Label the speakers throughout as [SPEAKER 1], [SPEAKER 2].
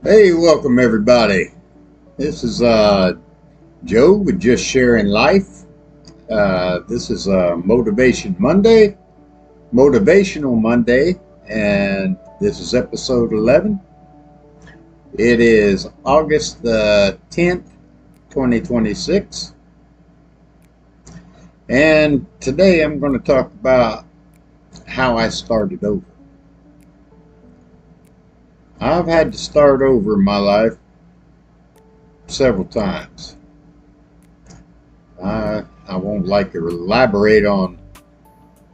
[SPEAKER 1] Hey, welcome everybody. This is Joe with Just Sharing Life. This is Motivational Monday, and this is episode 11. It is August the 10th, 2026, and today I'm going to talk about how I started over. I've had to start over in my life several times. I won't like to elaborate on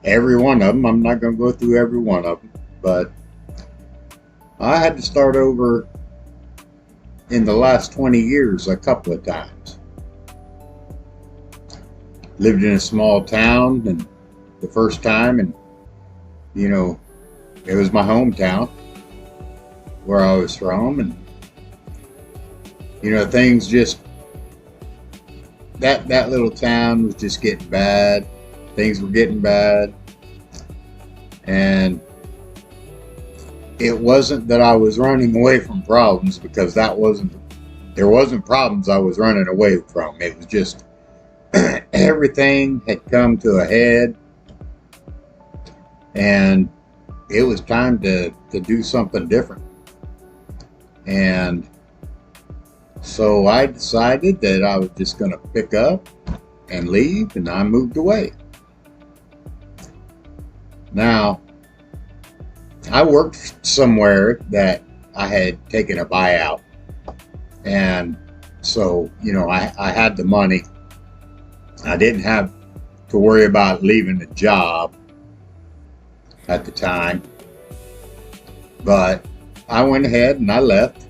[SPEAKER 1] every one of them. I'm not going to go through every one of them, but I had to start over in the last 20 years a couple of times. Lived in a small town, and the first time, and it was my hometown where I was from, and things just that little town was just getting bad. Things were getting bad, and it wasn't that I was running away from problems, because there wasn't problems I was running away from. It was just everything had come to a head, and it was time to do something different. And so I decided that I was just going to pick up and leave, and I moved away. Now, I worked somewhere that I had taken a buyout. And so, I had the money. I didn't have to worry about leaving the job at the time. But I went ahead and I left.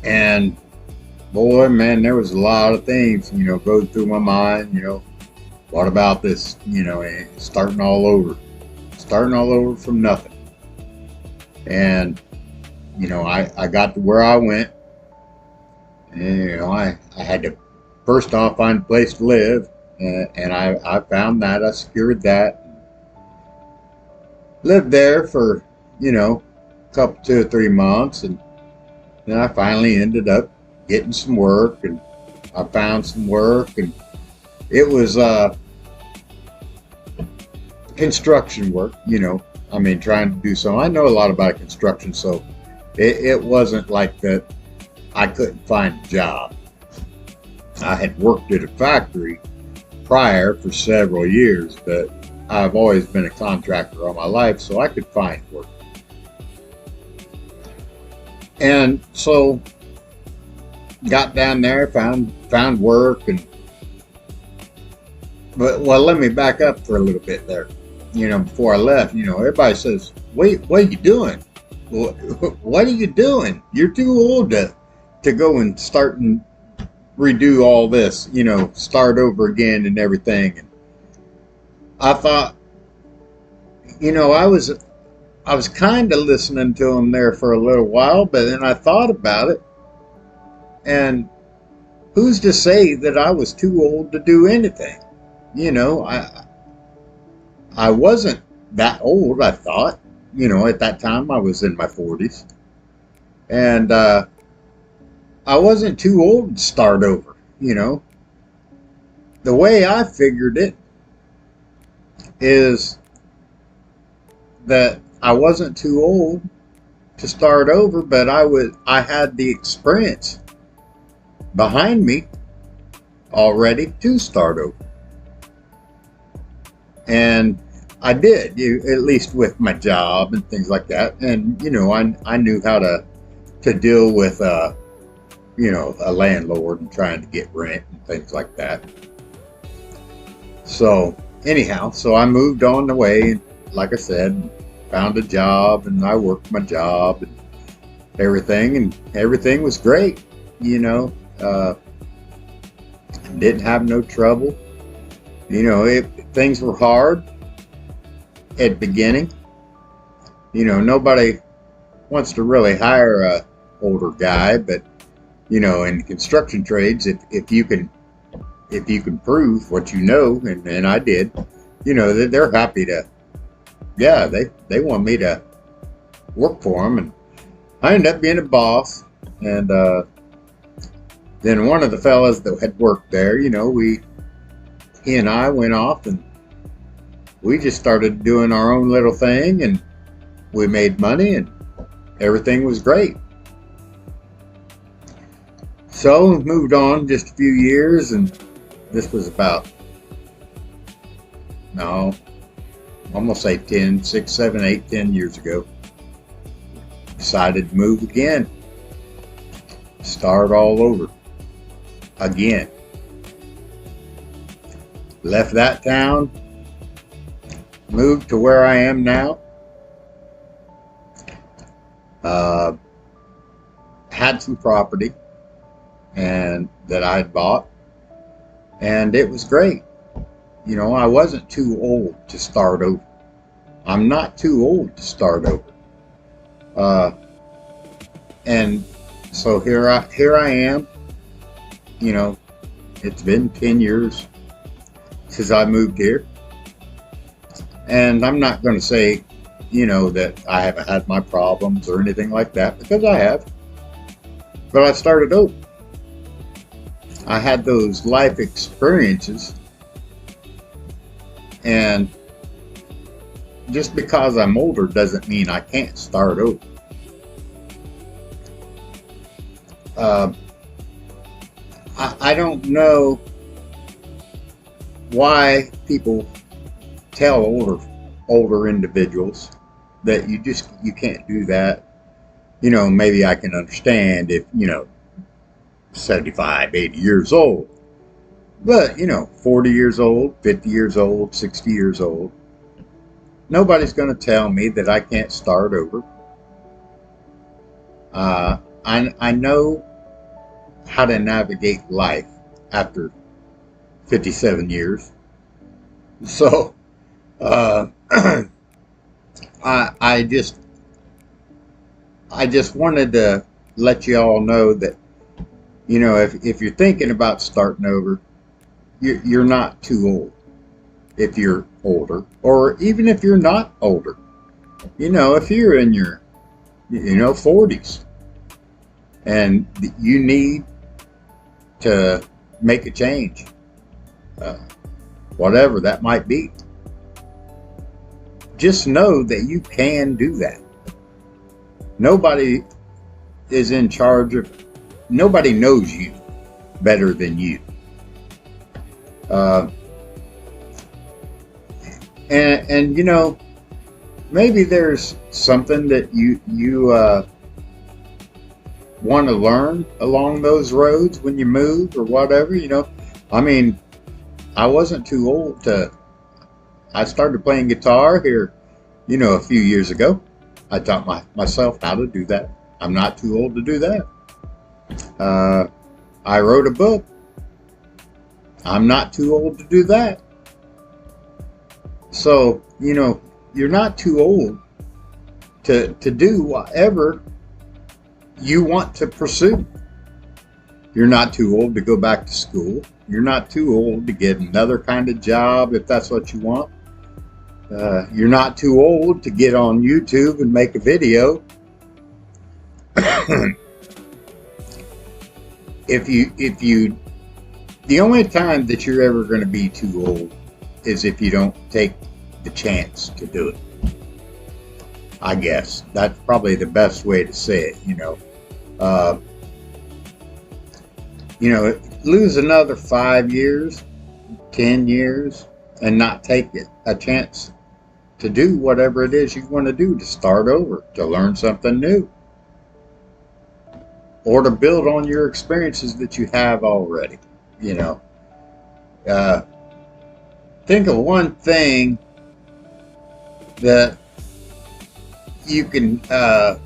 [SPEAKER 1] And boy, man, there was a lot of things, go through my mind. What about this, starting all over from nothing. And, I got to where I went, and, I had to first off find a place to live. And I found that. I secured that. Lived there for, a couple, 2 or 3 months. And then I finally ended up getting some work, and I found some work, and it was construction work, trying to do something. I know a lot about construction, so it wasn't like that I couldn't find a job. I had worked at a factory prior for several years, but I've always been a contractor all my life, so I could find work. And so got down there, found work, but let me back up for a little bit there. Before I left, everybody says, "Wait, what are you doing? Well, what are you doing? You're too old to go and start and redo all this, start over again and everything." And I thought, I was kind of listening to him there for a little while, but then I thought about it, and who's to say that I was too old to do anything? I wasn't that old, I thought. At that time I was in my 40s, and I wasn't too old to start over. The way I figured it is that I wasn't too old to start over, but I had the experience behind me already to start over. And I did, at least with my job and things like that. And I knew how to deal with a landlord and trying to get rent and things like that. So anyhow, I moved on the way, and like I said, found a job, and I worked my job and everything was great. Didn't have no trouble. Things were hard at the beginning. Nobody wants to really hire a older guy, but in construction trades, if you can prove what and I did, they're happy to, yeah, they want me to work for him, and I ended up being a boss. And then one of the fellas that had worked there, he and I went off and we just started doing our own little thing, and we made money, and everything was great. So moved on just a few years, and this was about, no, almost say 10, 6, 7, 8, 10 years ago. Decided to move again. Start all over again. Left that town, moved to where I am now. Had some property and that I had bought, and it was great. I wasn't too old to start over. I'm not too old to start over. And so here I am. It's been 10 years since I moved here, and I'm not going to say, that I haven't had my problems or anything like that, because I have. But I started over. I had those life experiences, and just because I'm older doesn't mean I can't start over. I don't know why people tell older individuals that you can't do that. Maybe I can understand if 75, 80 years old, but 40 years old, 50 years old, 60 years old, nobody's going to tell me that I can't start over. I know how to navigate life after 57 years. So I just wanted to let you all know that if you're thinking about starting over, you're not too old. If you're older, or even if you're not older, if you're in your 40s and you need to make a change, whatever that might be, just know that you can do that. Nobody is in charge of, nobody knows you better than you. And maybe there's something that you want to learn along those roads when you move or whatever. I wasn't too old I started playing guitar here, a few years ago. I taught myself how to do that. I'm not too old to do that. I wrote a book. I'm not too old to do that. So, you're not too old to do whatever you want to pursue. You're not too old to go back to school. You're not too old to get another kind of job if that's what you want. You're not too old to get on YouTube and make a video. The only time that you're ever going to be too old is if you don't take the chance to do it. I guess that's probably the best way to say it. Lose another 5 years, 10 years, and not take a chance to do whatever it is you want to do, to start over, to learn something new, or to build on your experiences that you have already. Think of one thing that you can, I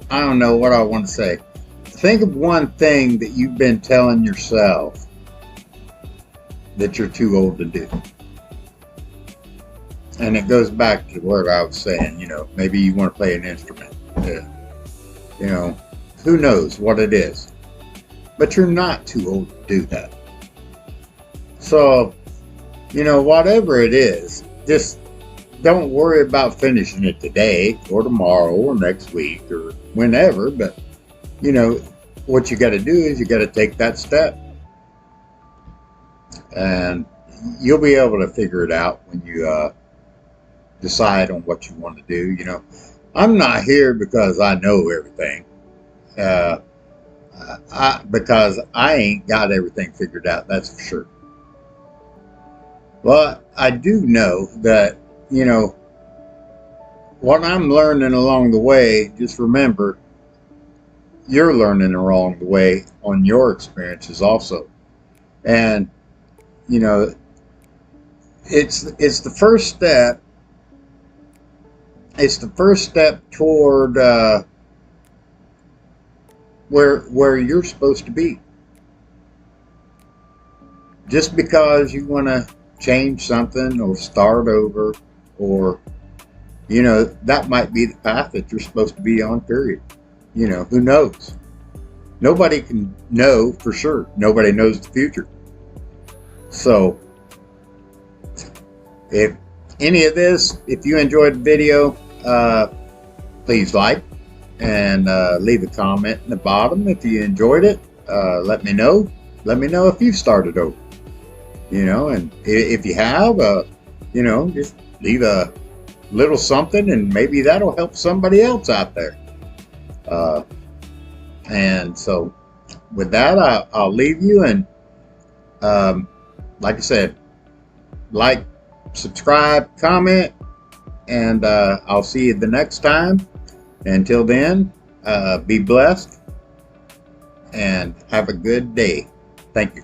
[SPEAKER 1] don't know what I want to say. Think of one thing that you've been telling yourself that you're too old to do. And it goes back to what I was saying, maybe you want to play an instrument. Who knows what it is. But you're not too old to do that. So, whatever it is, just don't worry about finishing it today or tomorrow or next week or whenever, but you know, what you got to do is you got to take that step, and you'll be able to figure it out when you decide on what you want to do. You know, I'm not here because I know everything, uh, because I ain't got everything figured out. That's for sure. But I do know that, you know, what I'm learning along the way, just remember you're learning along the way on your experiences also. And, you know, it's the first step. It's the first step toward where you're supposed to be. Just because you want to change something or start over, or you know, that might be the path that you're supposed to be on, period. You know, who knows? Nobody can know for sure. Nobody knows the future. So if any of this, if you enjoyed the video, please like and leave a comment in the bottom if you enjoyed it. Let me know. Let me know if you've started over. You know, and if you have, you know, just leave a little something, and maybe that'll help somebody else out there. And so, with that, I'll leave you. And like I said, like, subscribe, comment, and I'll see you the next time. Until then, be blessed and have a good day. Thank you.